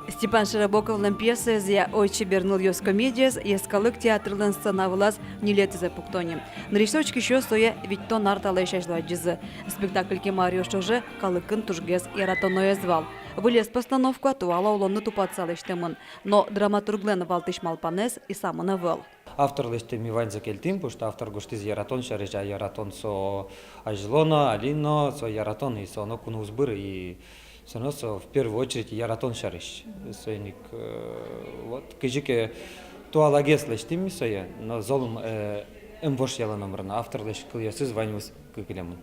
Степан Широбоковлын пьесы «Ойче бернул ёс комедияс» ескалык театрылын сценавылас нелетізе пуктони. Нарисовочки еще соя ведь нарталы шаждуаджизы. Спектакльке Марио Шоже калыкын тужгез яратоное звал. Вылез постановку атуала улонны тупатсалыштымын, но драматурглен валтыш малпанес и самыны выл. Автор листем Иван Закельтим, потому что автор гуштиз яратон шарежа яратон со ажлона, алино, со яратон и со нокунузбыр и со в первую очередь яратон шареш. Соник вот кижике туалагес листем соя, но золом эмвош яла номерна автор лиш кыльясыз ванюс кыкелемын.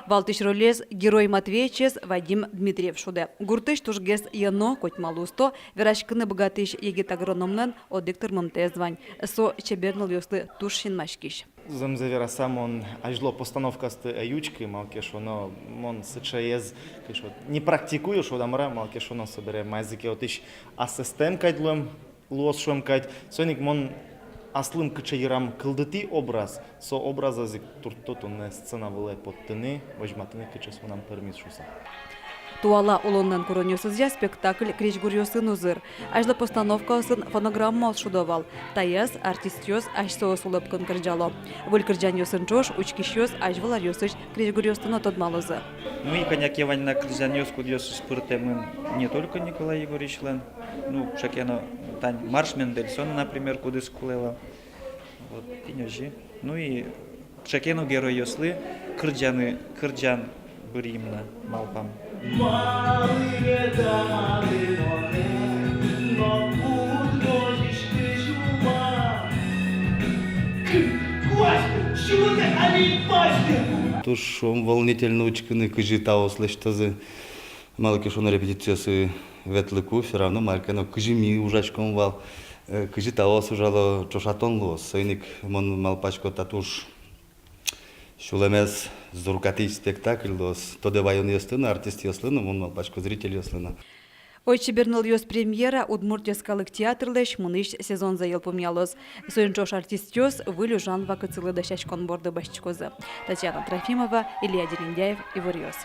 Валтыш ролез герой Матвеевчес Вадим Дмитриев шуде. Гуртыш тужгез яно коть малусто, верашкыны богатыш егет агрономнан одиктор мымтез звань. Со чебернул ёслы тушин машкиш. Замзавера сам он ажло постановкасты аютчки, малкеш оно мон сычаез, кеш вот не практикую, что дамра малкеш оно собере майзыке отыш ассистент кайдлым лос шом кайд, соник мон аслым кычайрам кылдыти образ, со образа зик туртотунне сцена вылай подтыны, вожматыны кычас онам пермис шуса. Туала улоннан коронёсызя спектакль кречгурёсын узыр. Ажлы постановкасын фонограмма шудовал. Таяс артистёс ажсоос улыпкын кырджало. Выль кырджанёсын чош учкишёс ажвылар ёсыч кречгурёстын отодмалызы. Ну и коняк Еванина крыжанёс кудёс спыртемын не только Николай Егорович Лен, ну шакено тань марш Мендельсон, например, кудыс кулела. Вот тинёжи. Ну и шакено герой ёслы кырджан быримна малпам. Туш он волнительно учканы кыжитао слыштазы малкешон репетициясы ветлыку все равно малкено кыжими ужачком вал кыжитао сужало чошатон лос сойник мон малпачко татуш шулемес зуркати спектакль лос то девайон ёслына артист ёслына мон малпачко зритель ёслына. Ойче бернул ёс премьера Удмуртияскалык театрлеш мыныш сезон заел помялос. Соинчош артист ёс вылю жан вакыцылы дашачкон борды башчкозы. Татьяна Трофимова, Илья Дерендяев, Ивар ёс.